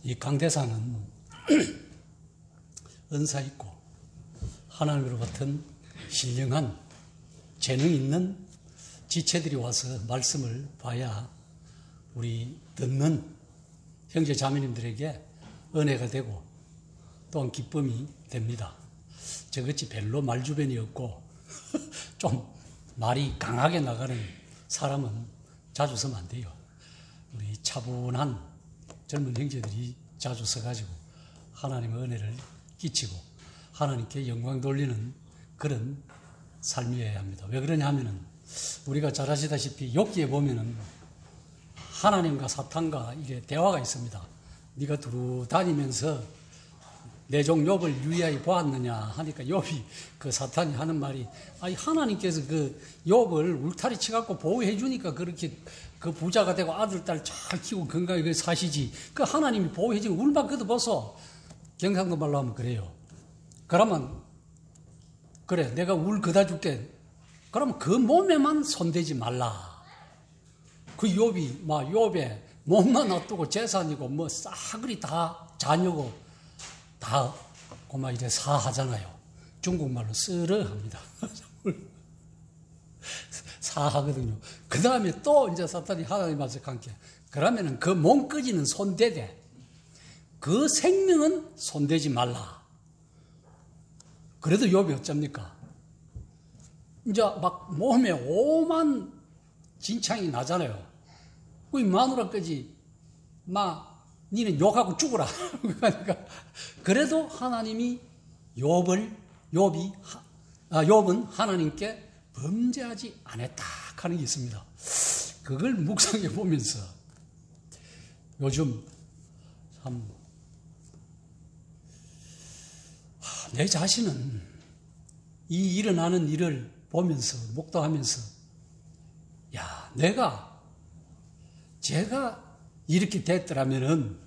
이 강대상은 은사 있고 하나님으로부터 신령한 재능 있는 지체들이 와서 말씀을 봐야 우리 듣는 형제 자매님들에게 은혜가 되고 또한 기쁨이 됩니다. 저같이 별로 말주변이 없고 좀 말이 강하게 나가는 사람은 자주 서면 안 돼요. 우리 차분한 젊은 형제들이 자주 서가지고 하나님의 은혜를 끼치고 하나님께 영광 돌리는 그런 삶이어야 합니다. 왜 그러냐 하면은 우리가 잘 아시다시피 욥기에 보면은 하나님과 사탄과 이게 대화가 있습니다. 네가 두루 다니면서 내 종 욥을 유의하여 보았느냐 하니까 욥이 그 사탄이 하는 말이 아니 하나님께서 그 욥을 울타리 치갖고 보호해 주니까 그렇게 그 부자가 되고 아들 딸 잘 키우고 건강하게 사시지 그 하나님이 보호해 주면 울만 그도 벗어 경상도 말로 하면 그래요. 그러면 그래 내가 울 그다 줄게. 그러면 그 몸에만 손대지 말라. 그 욥이 막 욥의 몸만 놔두고 재산이고 뭐 싸그리 다 자녀고 다 고마 이래 사하잖아요. 중국말로 쓰러합니다. 사하거든요. 그 다음에 또 이제 사탄이 하나님 앞에 관계. 그러면은 그 몸까지는 손대되 그 생명은 손대지 말라. 그래도 욥이 어쩝니까? 이제 막 몸에 오만 진창이 나잖아요. 그 마누라까지 막 니는 욕하고 죽어라. 그러니까 그래도 하나님이 욥은 하나님께 범죄하지 않았다 하는 게 있습니다. 그걸 묵상해 보면서 요즘 참 내 자신은 이 일어나는 일을 보면서 목도하면서 야 제가 이렇게 됐더라면은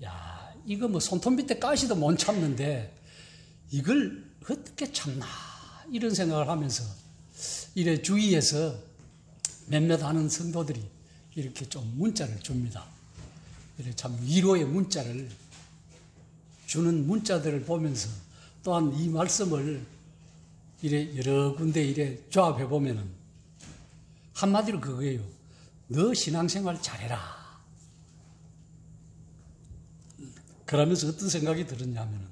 야 이거 뭐 손톱 밑에 가시도 못 참는데 이걸 어떻게 참나 이런 생각을 하면서 이래 주위에서 몇몇 하는 성도들이 이렇게 좀 문자를 줍니다. 이래 참 위로의 문자를 주는 문자들을 보면서 또한 이 말씀을 이래 여러 군데 이래 조합해 보면은 한마디로 그거예요. 너 신앙생활 잘해라. 그러면서 어떤 생각이 들었냐면은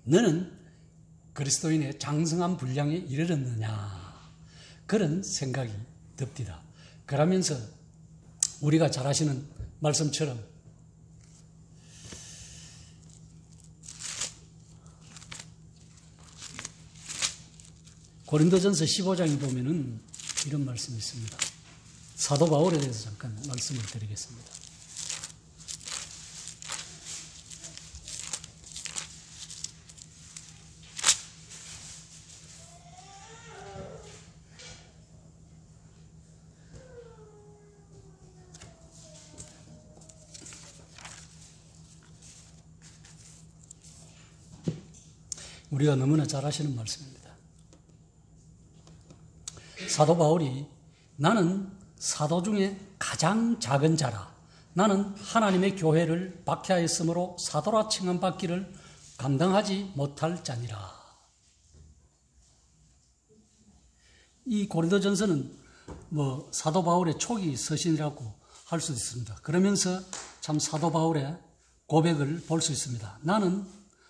너는 그리스도인의 장성한 분량에 이르렀느냐 그런 생각이 듭니다. 그러면서 우리가 잘 아시는 말씀처럼 고린도전서 15장에 보면은 이런 말씀이 있습니다. 사도 바울에 대해서 잠깐 말씀을 드리겠습니다. 우리가 너무나 잘 아시는 말씀입니다. 사도 바울이 나는 사도 중에 가장 작은 자라. 나는 하나님의 교회를 박해하였으므로 사도라 칭함받기를 감당하지 못할 자니라. 이 고린도전서는 뭐 사도 바울의 초기 서신이라고 할 수도 있습니다. 그러면서 참 사도 바울의 고백을 볼 수 있습니다. 나는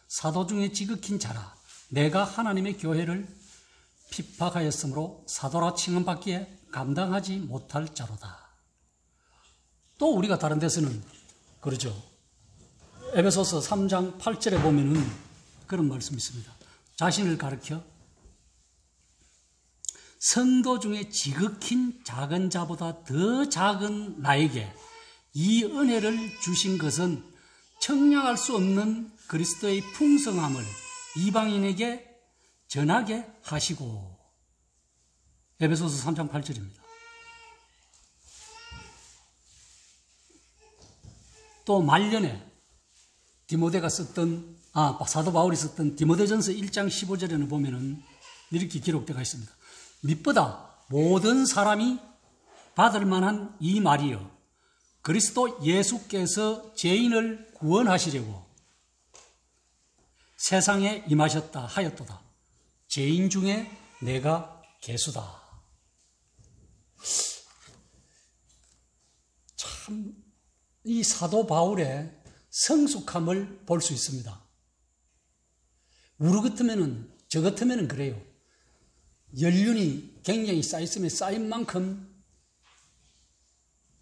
사도 중에 지극힌 자라. 내가 하나님의 교회를 핍박하였으므로 사도라 칭함받기에 감당하지 못할 자로다. 또 우리가 다른 데서는 그러죠. 에베소서 3장 8절에 보면은 그런 말씀이 있습니다. 자신을 가리켜 성도 중에 지극힌 작은 자보다 더 작은 나에게 이 은혜를 주신 것은 청량할 수 없는 그리스도의 풍성함을 이방인에게 전하게 하시고. 에베소서 3장 8절입니다. 또 말년에 디모데가 썼던 사도 바울이 썼던 디모데전서 1장 15절에는 보면은 이렇게 기록되어 있습니다. 밑보다 모든 사람이 받을 만한 이 말이여 그리스도 예수께서 죄인을 구원하시려고 세상에 임하셨다 하였도다. 죄인 중에 내가 괴수다. 참, 이 사도 바울의 성숙함을 볼 수 있습니다. 저 같으면은 그래요. 연륜이 굉장히 쌓였으면 쌓인 만큼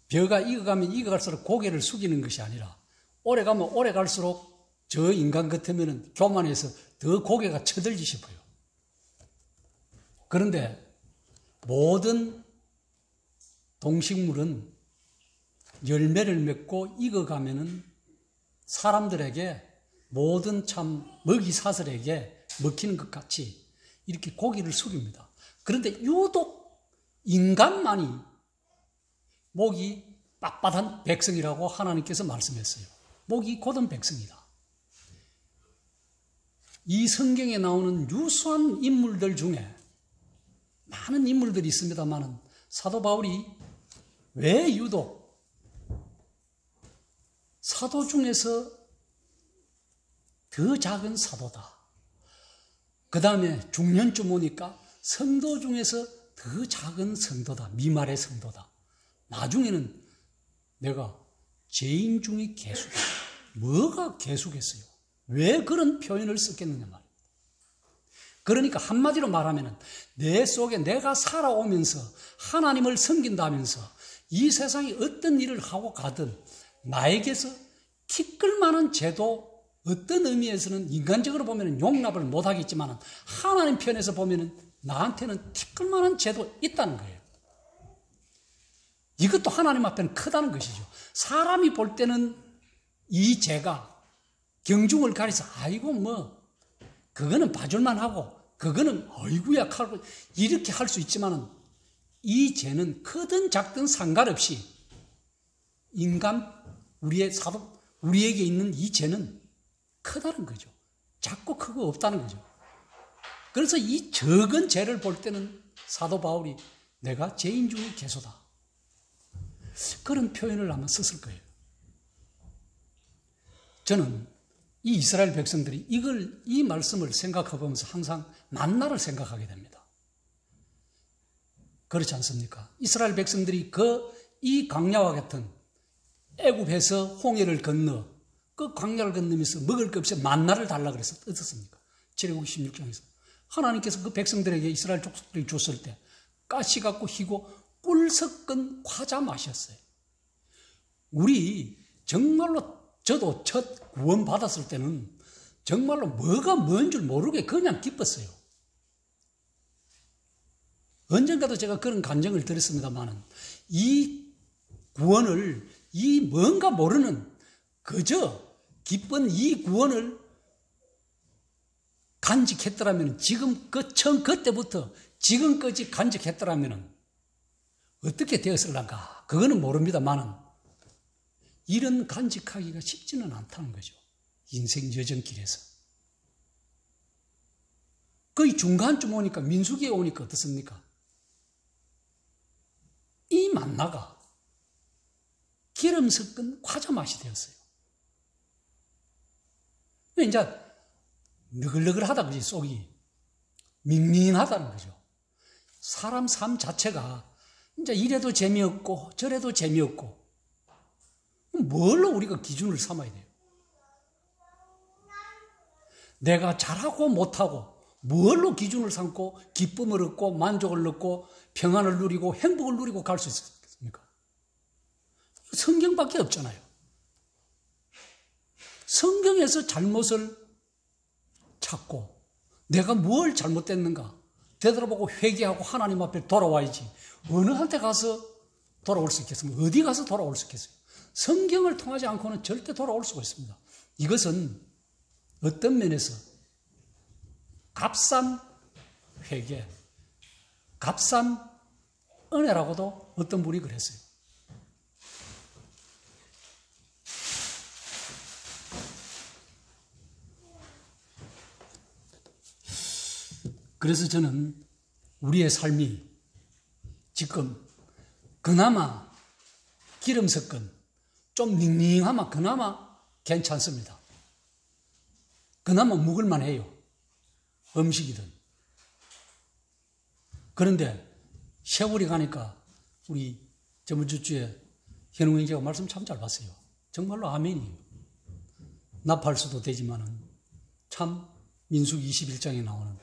벼가 익어가면 익어갈수록 고개를 숙이는 것이 아니라 오래 가면 오래 갈수록 저 인간 같으면은 교만해서 더 고개가 쳐들지 싶어요. 그런데 모든 동식물은 열매를 맺고 익어가면은 사람들에게 모든 참 먹이사슬에게 먹히는 것 같이 이렇게 고개를 숙입니다. 그런데 유독 인간만이 목이 빳빳한 백성이라고 하나님께서 말씀했어요. 목이 곧은 백성이다. 이 성경에 나오는 유수한 인물들 중에 많은 인물들이 있습니다만 사도 바울이 왜 유독 사도 중에서 더 작은 사도다. 그 다음에 중년쯤 오니까 성도 중에서 더 작은 성도다. 미말의 성도다. 나중에는 내가 죄인 중의 괴수다. 뭐가 괴수겠어요? 왜 그런 표현을 썼겠느냐 말입니다. 그러니까 한마디로 말하면 내 속에 내가 살아오면서 하나님을 섬긴다면서 이 세상에 어떤 일을 하고 가든 나에게서 티끌만한 죄도 어떤 의미에서는 인간적으로 보면 용납을 못하겠지만 하나님 편에서 보면 나한테는 티끌만한 죄도 있다는 거예요. 이것도 하나님 앞에는 크다는 것이죠. 사람이 볼 때는 이 죄가 경중을 가려서 아이고 뭐 그거는 봐줄만 하고 그거는 어이구야 이렇게 할 수 있지만 이 죄는 크든 작든 상관없이 인간 우리에게 있는 이 죄는 크다는 거죠. 작고 크고 없다는 거죠. 그래서 이 적은 죄를 볼 때는 사도 바울이 내가 죄인 중의 괴수다. 그런 표현을 아마 썼을 거예요. 저는 이 이스라엘 백성들이 이 말씀을 생각해 보면서 항상 만나를 생각하게 됩니다. 그렇지 않습니까? 이스라엘 백성들이 이 광야와 같은 애굽에서 홍해를 건너 그 광야를 건너면서 먹을 것 없이 만나를 달라 그래서 어떻습니까? 출애굽기 16장에서 하나님께서 그 백성들에게 이스라엘 족속들이 줬을 때 가시 같고 희고 꿀 섞은 과자 맛이었어요. 우리 정말로 저도 첫 구원 받았을 때는 정말로 뭐가 뭔 줄 모르게 그냥 기뻤어요. 언젠가도 제가 그런 간증을 드렸습니다만 이 구원을 이 뭔가 모르는 그저 기쁜 이 구원을 간직했더라면 지금 처음 그때부터 지금까지 간직했더라면 어떻게 되었을란가 그거는 모릅니다만은 이런 간직하기가 쉽지는 않다는 거죠. 인생 여정길에서. 거의 중간쯤 오니까 민수기에 오니까 어떻습니까? 이 만나가 기름 섞은 과자 맛이 되었어요. 이제 너글너글하다 그지 속이 밍밍하다는 거죠. 사람 삶 자체가 이제 이래도 재미없고 저래도 재미없고 뭘로 우리가 기준을 삼아야 돼요? 내가 잘하고 못하고 뭘로 기준을 삼고 기쁨을 얻고 만족을 얻고 평안을 누리고 행복을 누리고 갈 수 있습니까? 성경밖에 없잖아요. 성경에서 잘못을 찾고 내가 뭘 잘못됐는가 되돌아보고 회개하고 하나님 앞에 돌아와야지 어느 한테 가서 돌아올 수 있겠습니까? 어디 가서 돌아올 수 있겠어요? 성경을 통하지 않고는 절대 돌아올 수가 있습니다. 이것은 어떤 면에서 값싼 회개, 값싼 은혜라고도 어떤 분이 그랬어요. 그래서 저는 우리의 삶이 지금 그나마 기름 섞은 좀 닝닝하면 그나마 괜찮습니다. 그나마 먹을만 해요. 음식이든. 그런데 세월이 가니까 우리 저번 주에 현웅 형제가 말씀 참 잘 봤어요. 정말로 아멘이에요. 납할 수도 되지만은 참 민수기 21장에 나오는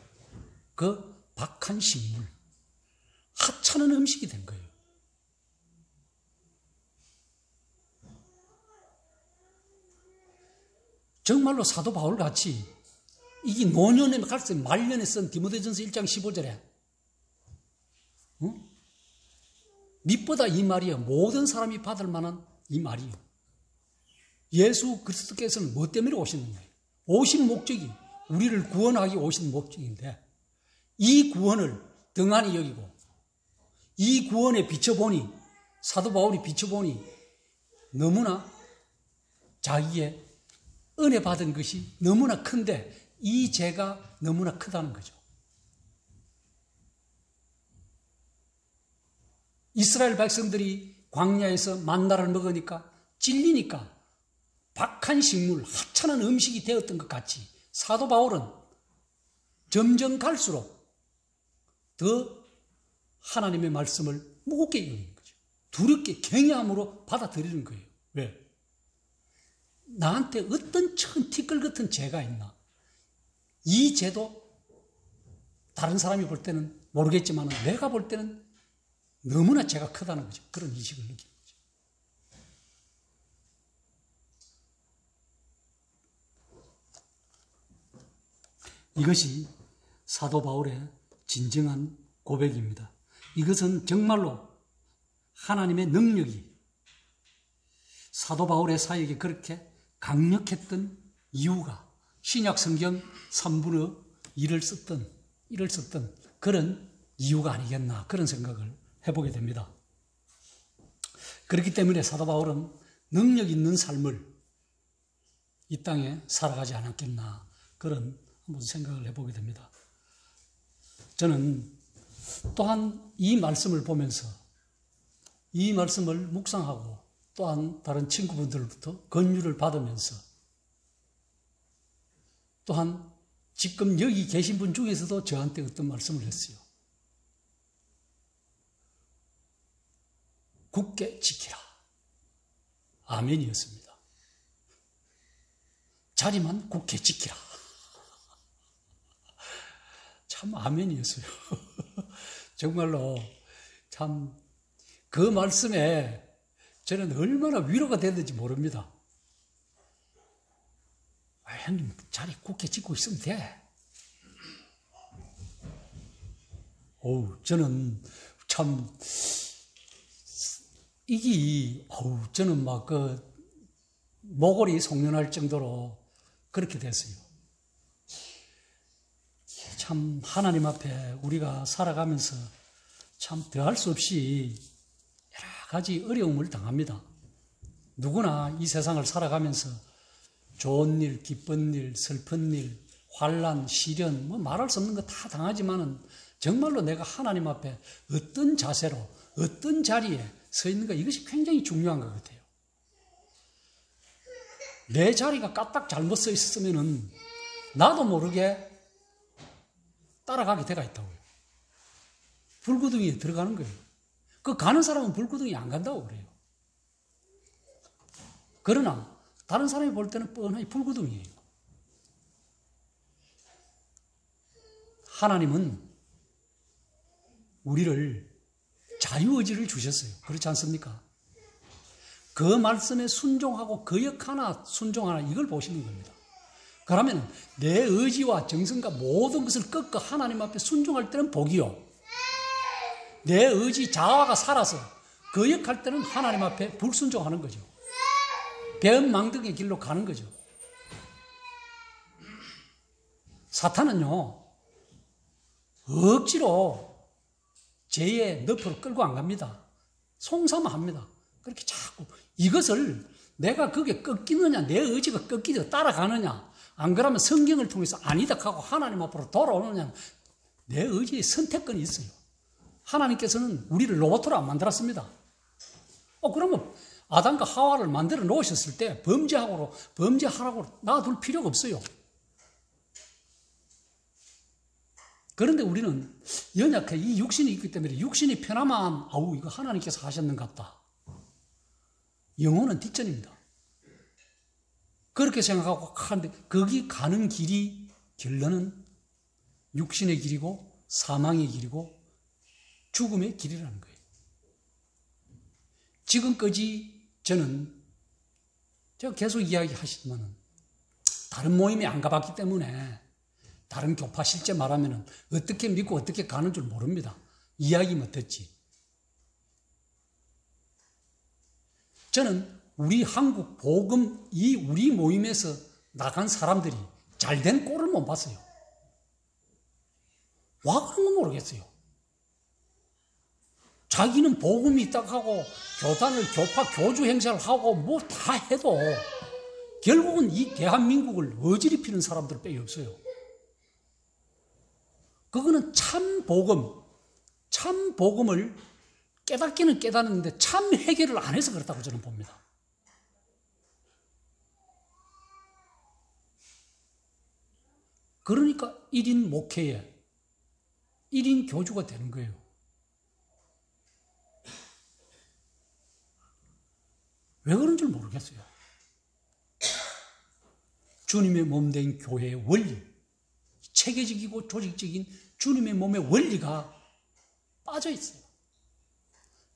그 박한 식물, 하찮은 음식이 된 거예요. 정말로 사도 바울 같이 이게 노년에 갈때 말년에 쓴 디모데전서 1장 15절에 밑보다 이 말이에요. 모든 사람이 받을 만한 이 말이에요. 예수 그리스도께서는 뭐 때문에 오시는 거예요? 오신 목적이 우리를 구원하기 오신 목적인데 이 구원을 등한히 여기고 이 구원에 비춰보니 사도 바울이 비춰보니 너무나 자기의 은혜 받은 것이 너무나 큰데 이 죄가 너무나 크다는 거죠. 이스라엘 백성들이 광야에서 만나를 먹으니까 찔리니까 박한 식물, 하찮은 음식이 되었던 것 같이 사도 바울은 점점 갈수록 더 하나님의 말씀을 무겁게 여기는 거죠. 두렵게 경외함으로 받아들이는 거예요. 왜? 나한테 어떤 천 티끌 같은 죄가 있나? 이 죄도 다른 사람이 볼 때는 모르겠지만 내가 볼 때는 너무나 죄가 크다는 거죠. 그런 인식을 느끼는 거죠. 이것이 사도 바울의 진정한 고백입니다. 이것은 정말로 하나님의 능력이 사도 바울의 사역에 그렇게 강력했던 이유가 신약 성경 3분의 1을 썼던 그런 이유가 아니겠나 그런 생각을 해보게 됩니다. 그렇기 때문에 사도 바울은 능력 있는 삶을 이 땅에 살아가지 않았겠나 그런 한번 생각을 해보게 됩니다. 저는 또한 이 말씀을 보면서 이 말씀을 묵상하고 또한 다른 친구분들부터 권유를 받으면서 또한 지금 여기 계신 분 중에서도 저한테 어떤 말씀을 했어요. 굳게 지키라. 아멘이었습니다. 자리만 굳게 지키라. 참 아멘이었어요. 정말로 참 그 말씀에 저는 얼마나 위로가 됐는지 모릅니다. 형님 자리 굳게 지키고 있으면 돼. 저는 참 저는 막 모골이 송연할 정도로 그렇게 됐어요. 참 하나님 앞에 우리가 살아가면서 참 더할 수 없이 여러 가지 어려움을 당합니다. 누구나 이 세상을 살아가면서 좋은 일, 기쁜 일, 슬픈 일, 환난, 시련 말할 수 없는 거 다 당하지만은 정말로 내가 하나님 앞에 어떤 자세로 어떤 자리에 서 있는가 이것이 굉장히 중요한 것 같아요. 내 자리가 까딱 잘못 서 있었으면은 나도 모르게 따라가게 돼가 있다고요. 불구덩이에 들어가는 거예요. 그 가는 사람은 불구덩이에 안 간다고 그래요. 그러나 다른 사람이 볼 때는 뻔하게 불구덩이에요. 하나님은 우리를 자유의지를 주셨어요. 그렇지 않습니까? 그 말씀에 순종하고 거역 하나 순종하나 이걸 보시는 겁니다. 그러면 내 의지와 정성과 모든 것을 꺾어 하나님 앞에 순종할 때는 복이요. 내 의지 자아가 살아서 거역할 때는 하나님 앞에 불순종하는 거죠. 배은망덕의 길로 가는 거죠. 사탄은요 억지로 죄의 늪으로 끌고 안 갑니다. 송사마합니다. 그렇게 자꾸 이것을 내가 그게 꺾이느냐 내 의지가 꺾이듯 따라가느냐 안 그러면 성경을 통해서 아니다 하고 하나님 앞으로 돌아오느냐 내 의지의 선택권이 있어요. 하나님께서는 우리를 로봇으로 안 만들었습니다. 그러면 아담과 하와를 만들어 놓으셨을 때 범죄하라고 놔둘 필요가 없어요. 그런데 우리는 연약해. 이 육신이 있기 때문에 육신이 편하면 아우 이거 하나님께서 하셨는가 보다. 영혼은 뒷전입니다. 그렇게 생각하고 하는데 거기 가는 길이 결론은 육신의 길이고 사망의 길이고 죽음의 길이라는 거예요. 지금까지 제가 계속 이야기하시지만 다른 모임에 안 가봤기 때문에 다른 교파 실제 말하면 어떻게 믿고 어떻게 가는 줄 모릅니다. 이야기만 듣지. 저는 우리 한국 복음 우리 모임에서 나간 사람들이 잘된 꼴을 못 봤어요. 왜 그런 건 모르겠어요. 자기는 복음이 있다고 하고 교단을 교파 교주 행사를 하고 뭐 다 해도 결국은 이 대한민국을 어지럽히는 사람들 빼기 없어요. 그거는 참 복음을 깨닫기는 깨닫는데 참 해결을 안 해서 그렇다고 저는 봅니다. 그러니까 1인 목회에 1인 교주가 되는 거예요. 왜 그런 줄 모르겠어요. 주님의 몸된 교회의 원리, 체계적이고 조직적인 주님의 몸의 원리가 빠져 있어요.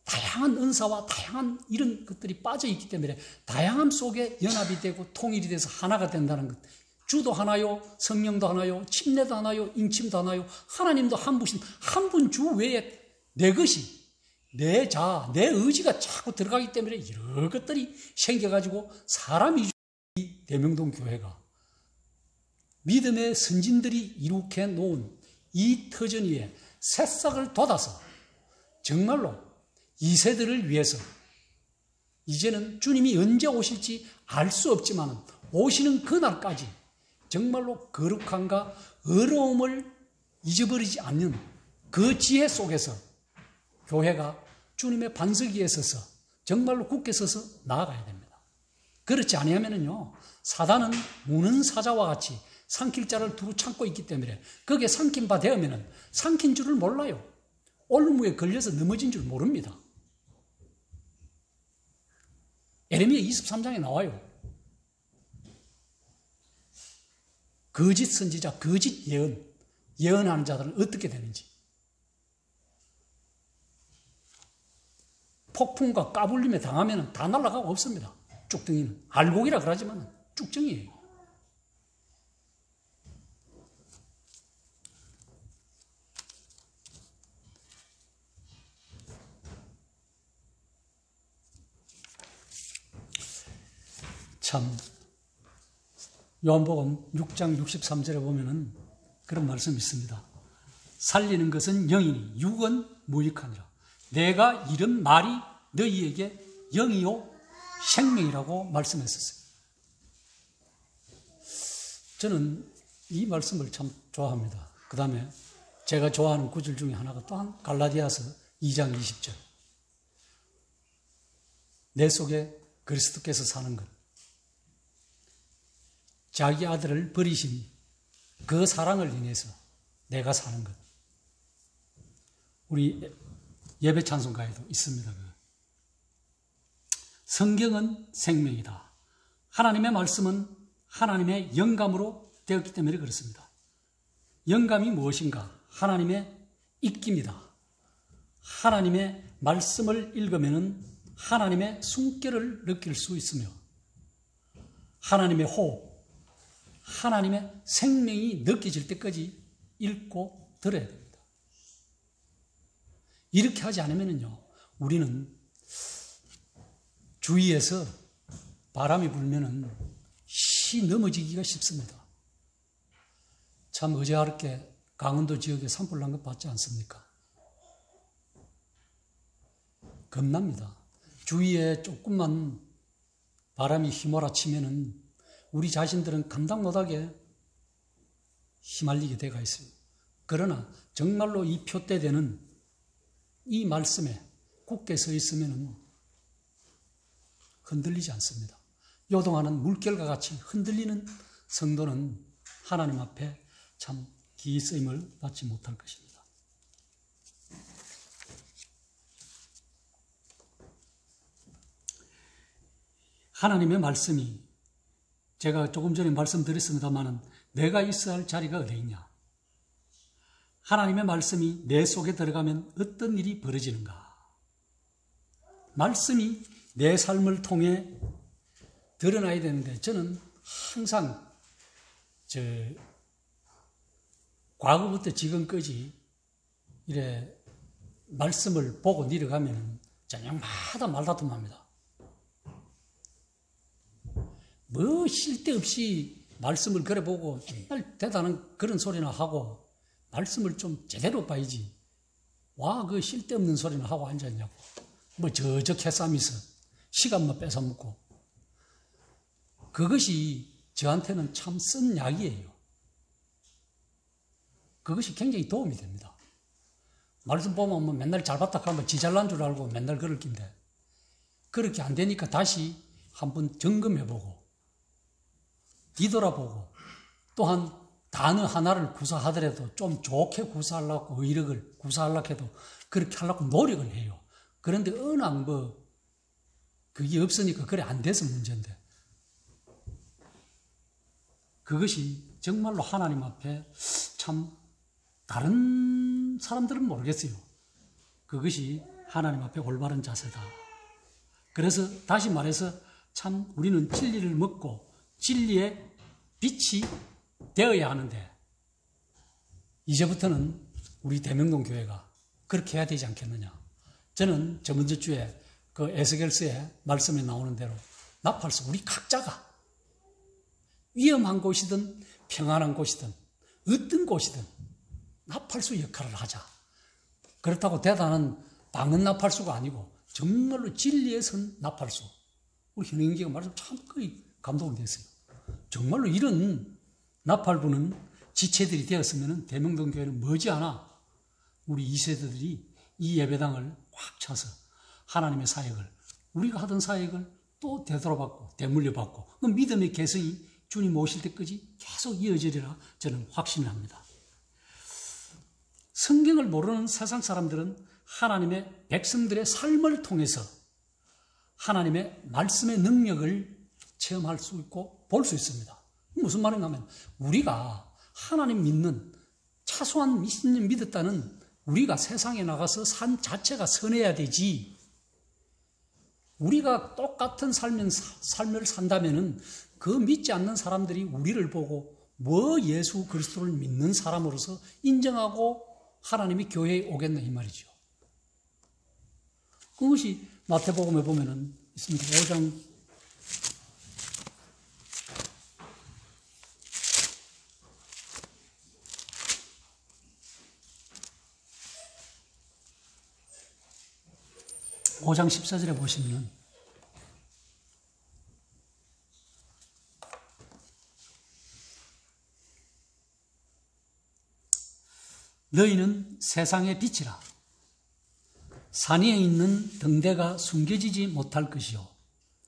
다양한 은사와 다양한 이런 것들이 빠져 있기 때문에 다양함 속에 연합이 되고 통일이 돼서 하나가 된다는 것. 주도 하나요, 성령도 하나요, 침례도 하나요, 인침도 하나요, 하나님도 한 분이신 한 분 주 외에 내 것이 내 의지가 자꾸 들어가기 때문에 이런 것들이 생겨가지고 사람이 이 대명동 교회가 믿음의 선진들이 이룩해 놓은 이 터전 위에 새싹을 돋아서 정말로 이 세대를 위해서 이제는 주님이 언제 오실지 알 수 없지만 오시는 그날까지 정말로 거룩함과 어려움을 잊어버리지 않는 그 지혜 속에서 교회가 주님의 반석 위에 서서 정말로 굳게 서서 나아가야 됩니다. 그렇지 아니하면요 사단은 무는 사자와 같이 삼킬 자를 두루 참고 있기 때문에 거기에 삼킨 바 되면은 삼킨 줄을 몰라요. 올무에 걸려서 넘어진 줄 모릅니다. 예레미야 23장에 나와요. 거짓 선지자, 거짓 예언하는 자들은 어떻게 되는지. 폭풍과 까불림에 당하면 다 날아가고 없습니다. 쭉덩이는. 알곡이라 그러지만 쭉정이에요. 참 요한복음 6장 63절에 보면은 그런 말씀이 있습니다. 살리는 것은 영이니 육은 무익하니라. 내가 이런 말이 너희에게 영이요 생명이라고 말씀했었어요. 저는 이 말씀을 참 좋아합니다. 그 다음에 제가 좋아하는 구절 중에 하나가 또한 갈라디아서 2장 20절. 내 속에 그리스도께서 사는 것. 자기 아들을 버리신 그 사랑을 인해서 내가 사는 것. 우리 예배 찬송가에도 있습니다. 성경은 생명이다. 하나님의 말씀은 하나님의 영감으로 되었기 때문에 그렇습니다. 영감이 무엇인가? 하나님의 입기입니다. 하나님의 말씀을 읽으면 하나님의 숨결을 느낄 수 있으며 하나님의 호흡, 하나님의 생명이 느껴질 때까지 읽고 들어야 됩니다. 이렇게 하지 않으면요, 우리는 주위에서 바람이 불면은 시 넘어지기가 쉽습니다. 참 어제하럽게 강원도 지역에 산불 난 것 봤지 않습니까? 겁납니다. 주위에 조금만 바람이 휘몰아치면은 우리 자신들은 감당 못하게 휘말리게 되어 있어요. 그러나 정말로 이 표대되는 이 말씀에 굳게 서 있으면 흔들리지 않습니다. 요동하는 물결과 같이 흔들리는 성도는 하나님 앞에 참 기이 쓰임을 받지 못할 것입니다. 하나님의 말씀이 제가 조금 전에 말씀드렸습니다만 내가 있어야 할 자리가 어디 있냐? 하나님의 말씀이 내 속에 들어가면 어떤 일이 벌어지는가? 말씀이 내 삶을 통해 드러나야 되는데 저는 항상 과거부터 지금까지 이래 말씀을 보고 내려가면 저녁마다 말다툼합니다. 뭐 쓸데없이 말씀을 그래 보고 정말 대단한 그런 소리나 하고 말씀을 좀 제대로 봐야지. 와, 그 쓸데없는 소리나 하고 앉았냐고. 뭐 저적 해싸면서 시간만 뺏어먹고. 그것이 저한테는 참 쓴 약이에요. 그것이 굉장히 도움이 됩니다. 말씀 보면 뭐 맨날 잘 봤다 하면 지 잘난 줄 알고 맨날 그럴 낀데 그렇게 안 되니까 다시 한번 점검해보고 뒤돌아보고 또한 단어 하나를 구사하더라도 좀 좋게 구사하려고 의력을 구사하려고 해도 그렇게 하려고 노력을 해요. 그런데 워낙 그게 없으니까 그래 안 돼서 문제인데 그것이 정말로 하나님 앞에 참 다른 사람들은 모르겠어요. 그것이 하나님 앞에 올바른 자세다. 그래서 다시 말해서 참 우리는 진리를 먹고 진리의 빛이 되어야 하는데 이제부터는 우리 대명동 교회가 그렇게 해야 되지 않겠느냐. 저는 저번주 주에 그 에스겔서의 말씀에 나오는 대로 나팔수 우리 각자가 위험한 곳이든 평안한 곳이든 어떤 곳이든 나팔수 역할을 하자. 그렇다고 대단한 방언 나팔수가 아니고 정말로 진리에 선 나팔수. 우리 현영기가 말씀 참 거의 감동이 됐어요. 정말로 이런 나팔부는 지체들이 되었으면 대명동 교회는 머지않아 우리 2세대들이 이 예배당을 꽉 차서 하나님의 사역을 우리가 하던 사역을 또 되돌아받고 되물려받고 그 믿음의 개성이 주님 오실 때까지 계속 이어지리라 저는 확신합니다. 성경을 모르는 세상 사람들은 하나님의 백성들의 삶을 통해서 하나님의 말씀의 능력을 체험할 수 있고 볼 수 있습니다. 무슨 말인가 하면 우리가 하나님 믿는 차수한 믿음 믿었다는 우리가 세상에 나가서 산 자체가 선해야 되지 우리가 똑같은 삶을 산다면은 그 믿지 않는 사람들이 우리를 보고 뭐 예수 그리스도를 믿는 사람으로서 인정하고 하나님이 교회에 오겠나 이 말이죠. 그것이 마태복음에 보면은 있습니다. 5장 5장 14절에 보시면 너희는 세상의 빛이라 산 위에 있는 등대가 숨겨지지 못할 것이요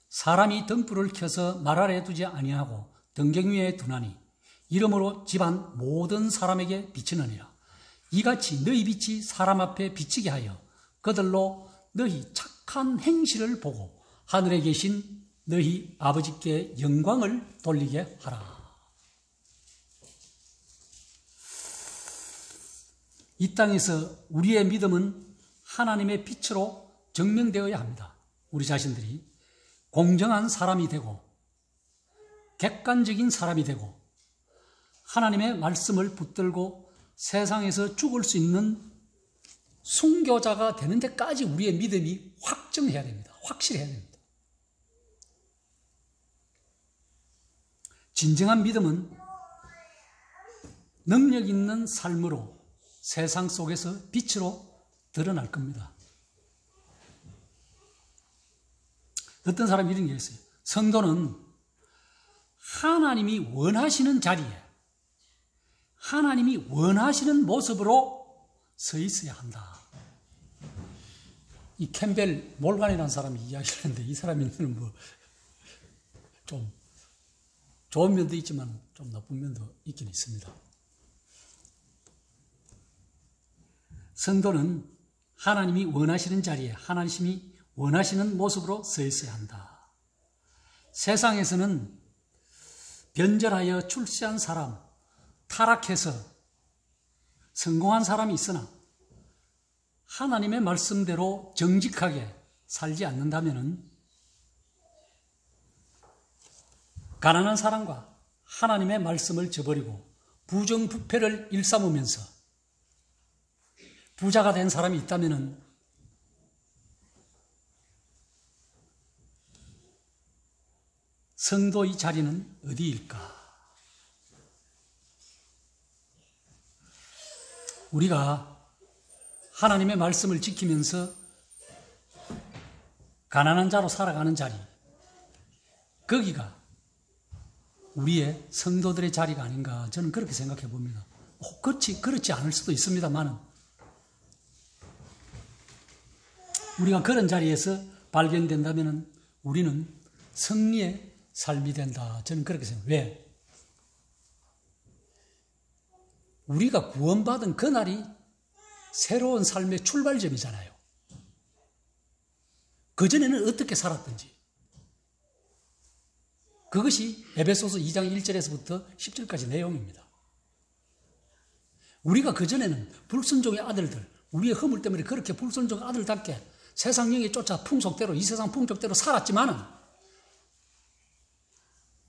사람이 등불을 켜서 말 아래 두지 아니하고 등경 위에 두나니 이러므로 집안 모든 사람에게 비치느니라. 이같이 너희 빛이 사람 앞에 비치게 하여 그들로 너희 착한 행실을 보고 하늘에 계신 너희 아버지께 영광을 돌리게 하라. 이 땅에서 우리의 믿음은 하나님의 빛으로 증명되어야 합니다. 우리 자신들이 공정한 사람이 되고 객관적인 사람이 되고 하나님의 말씀을 붙들고 세상에서 죽을 수 있는 순교자가 되는 데까지 우리의 믿음이 확정해야 됩니다. 확실해야 됩니다. 진정한 믿음은 능력 있는 삶으로 세상 속에서 빛으로 드러날 겁니다. 어떤 사람이 이런 게 있어요. 성도는 하나님이 원하시는 자리에 하나님이 원하시는 모습으로 서 있어야 한다. 이 캠벨 몰간이라는 사람이 이야기를 하는데 이 사람이 뭐 좀 좋은 면도 있지만 좀 나쁜 면도 있긴 있습니다. 성도는 하나님이 원하시는 자리에 하나님이 원하시는 모습으로 서 있어야 한다. 세상에서는 변절하여 출세한 사람, 타락해서 성공한 사람이 있으나 하나님의 말씀대로 정직하게 살지 않는다면 가난한 사람과 하나님의 말씀을 저버리고 부정부패를 일삼으면서 부자가 된 사람이 있다면 성도의 자리는 어디일까? 우리가 하나님의 말씀을 지키면서 가난한 자로 살아가는 자리, 거기가 우리의 성도들의 자리가 아닌가 저는 그렇게 생각해 봅니다. 그렇지 않을 수도 있습니다만 우리가 그런 자리에서 발견된다면 우리는 승리의 삶이 된다. 저는 그렇게 생각해요. 왜? 우리가 구원받은 그날이 새로운 삶의 출발점이잖아요. 그전에는 어떻게 살았든지. 그것이 에베소서 2장 1절에서부터 10절까지 내용입니다. 우리가 그전에는 불순종의 아들들, 우리의 허물 때문에 그렇게 불순종의 아들답게 세상 영에 쫓아 풍속대로, 이 세상 풍속대로 살았지만은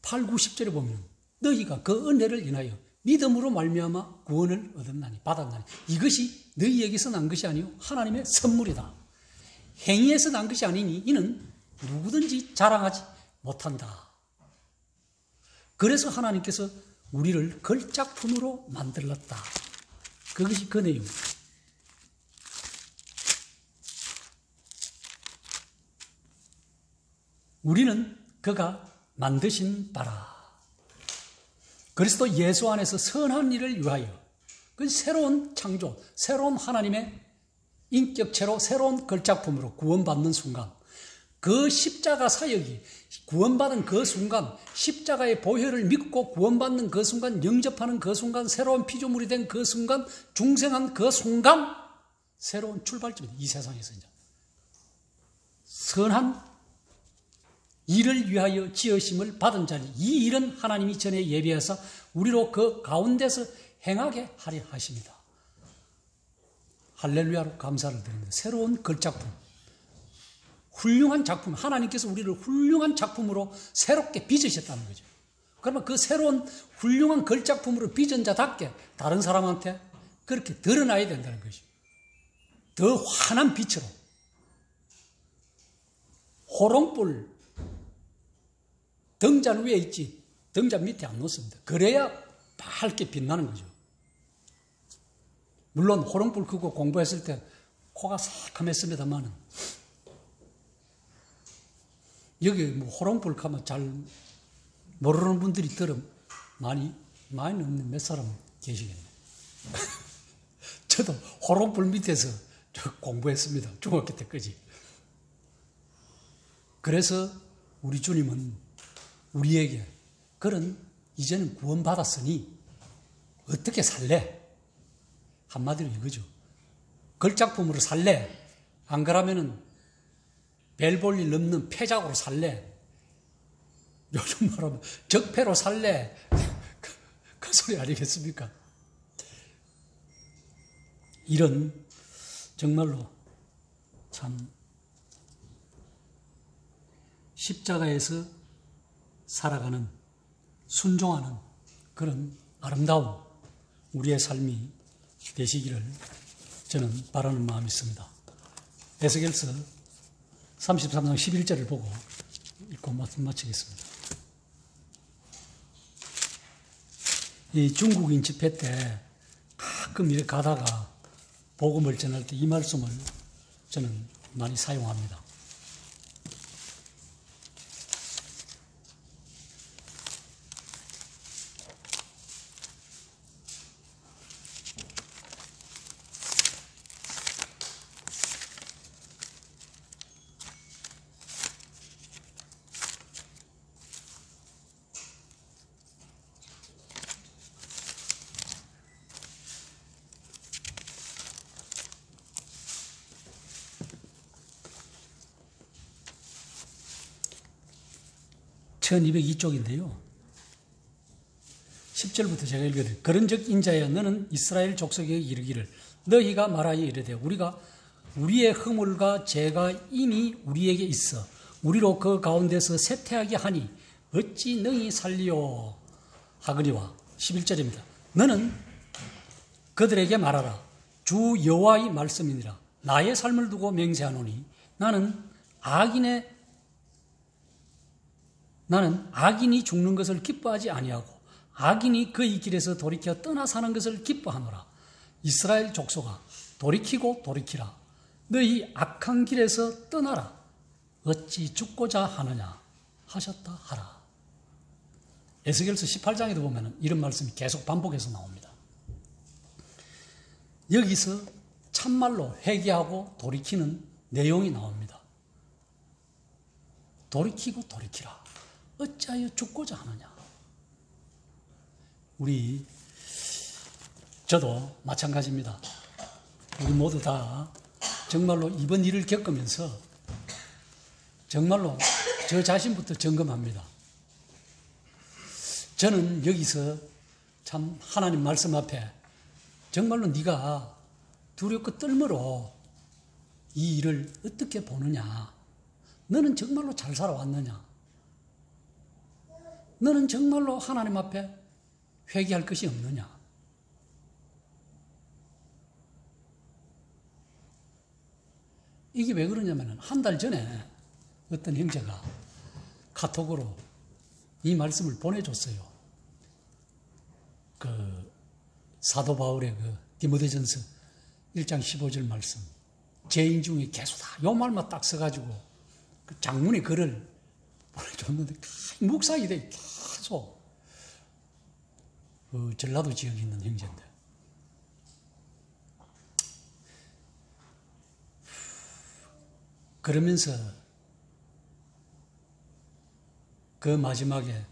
8, 9, 10절에 보면 너희가 그 은혜를 인하여 믿음으로 말미암아 구원을 얻었나니, 받았나니 이것이 너희에게서 난 것이 아니요 하나님의 선물이다. 행위에서 난 것이 아니니 이는 누구든지 자랑하지 못한다. 그래서 하나님께서 우리를 걸작품으로 만들었다. 그것이 그 내용. 우리는 그가 만드신 바라. 그리스도 예수 안에서 선한 일을 위하여 그 새로운 창조, 새로운 하나님의 인격체로 새로운 걸작품으로 구원받는 순간, 그 십자가 사역이 구원받은 그 순간, 십자가의 보혈을 믿고 구원받는 그 순간, 영접하는 그 순간, 새로운 피조물이 된 그 순간, 중생한 그 순간, 새로운 출발점이다. 이 세상에서 이제 선한 일을 위하여 지으심을 받은 자니 이 일은 하나님이 전에 예비해서 우리로 그 가운데서 행하게 하려 하십니다. 할렐루야로 감사를 드립니다. 새로운 걸작품, 훌륭한 작품, 하나님께서 우리를 훌륭한 작품으로 새롭게 빚으셨다는 거죠. 그러면 그 새로운 훌륭한 걸작품으로 빚은 자답게 다른 사람한테 그렇게 드러나야 된다는 것이죠. 더 환한 빛으로. 호롱불 등잔 위에 있지 등잔 밑에 안 놓습니다. 그래야 밝게 빛나는 거죠. 물론 호롱불 끄고 공부했을 때 코가 새카맸습니다만 여기 뭐 호롱불 켜면 잘 모르는 분들이 들으면 많이 없는 몇 사람 계시겠네요. 저도 호롱불 밑에서 공부했습니다. 중학교 때까지. 그래서 우리 주님은 우리에게 그런 이제는 구원받았으니 어떻게 살래? 한마디로 이거죠. 걸작품으로 살래? 안 그러면은 벨 볼 일 없는 패작으로 살래? 요즘 말하면 적폐로 살래? 그 소리 아니겠습니까? 이런 정말로 참 십자가에서 살아가는, 순종하는 그런 아름다운 우리의 삶이 되시기를 저는 바라는 마음이 있습니다. 에스겔서 33장 11절을 보고 읽고 말씀 마치겠습니다. 이 중국인 집회 때 가끔 이렇게 가다가 복음을 전할 때 이 말씀을 저는 많이 사용합니다. 1202쪽인데요. 10절부터 제가 읽어드릴게요. 그런즉 인자야 너는 이스라엘 족속에게 이르기를 너희가 말하여 이르되 우리가 우리의 허물과 죄가 이미 우리에게 있어 우리로 그 가운데서 쇠퇴하게 하니 어찌 능히 살리오 하거니와 11절입니다. 너는 그들에게 말하라. 주 여호와의 말씀이니라. 나의 삶을 두고 맹세하노니 나는 악인이 죽는 것을 기뻐하지 아니하고 악인이 그의 길에서 돌이켜 떠나 사는 것을 기뻐하노라. 이스라엘 족속아 돌이키고 돌이키라. 너희 악한 길에서 떠나라. 어찌 죽고자 하느냐 하셨다 하라. 에스겔서 18장에도 보면 이런 말씀이 계속 반복해서 나옵니다. 여기서 참말로 회개하고 돌이키는 내용이 나옵니다. 돌이키고 돌이키라. 어찌하여 죽고자 하느냐. 저도 마찬가지입니다. 우리 모두 다 정말로 이번 일을 겪으면서 정말로 저 자신부터 점검합니다. 저는 여기서 참 하나님 말씀 앞에 정말로 네가 두렵고 떨므로 이 일을 어떻게 보느냐. 너는 정말로 잘 살아왔느냐. 너는 정말로 하나님 앞에 회개할 것이 없느냐. 이게 왜 그러냐면 한 달 전에 어떤 형제가 카톡으로 이 말씀을 보내줬어요. 그 사도 바울의 그 디모데전서 1장 15절 말씀. 죄인 중에 개수다. 요 말만 딱 써가지고 그 장문의 글을 보내줬는데 묵상이 계속 그 전라도 지역에 있는 형제인데 그러면서 그 마지막에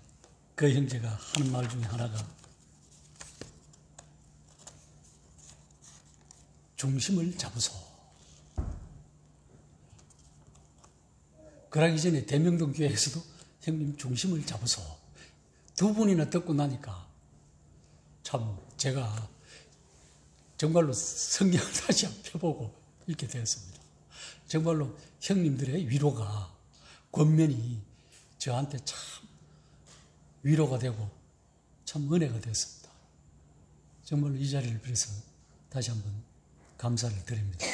그 형제가 하는 말 중에 하나가 중심을 잡으소. 그러기 전에 대명동 교회에서도 형님 중심을 잡으소. 두 분이나 듣고 나니까 참 제가 정말로 성경을 다시 펴보고 읽게 되었습니다. 정말로 형님들의 위로가 권면이 저한테 참 위로가 되고 참 은혜가 되었습니다. 정말로 이 자리를 빌어서 다시 한번 감사를 드립니다.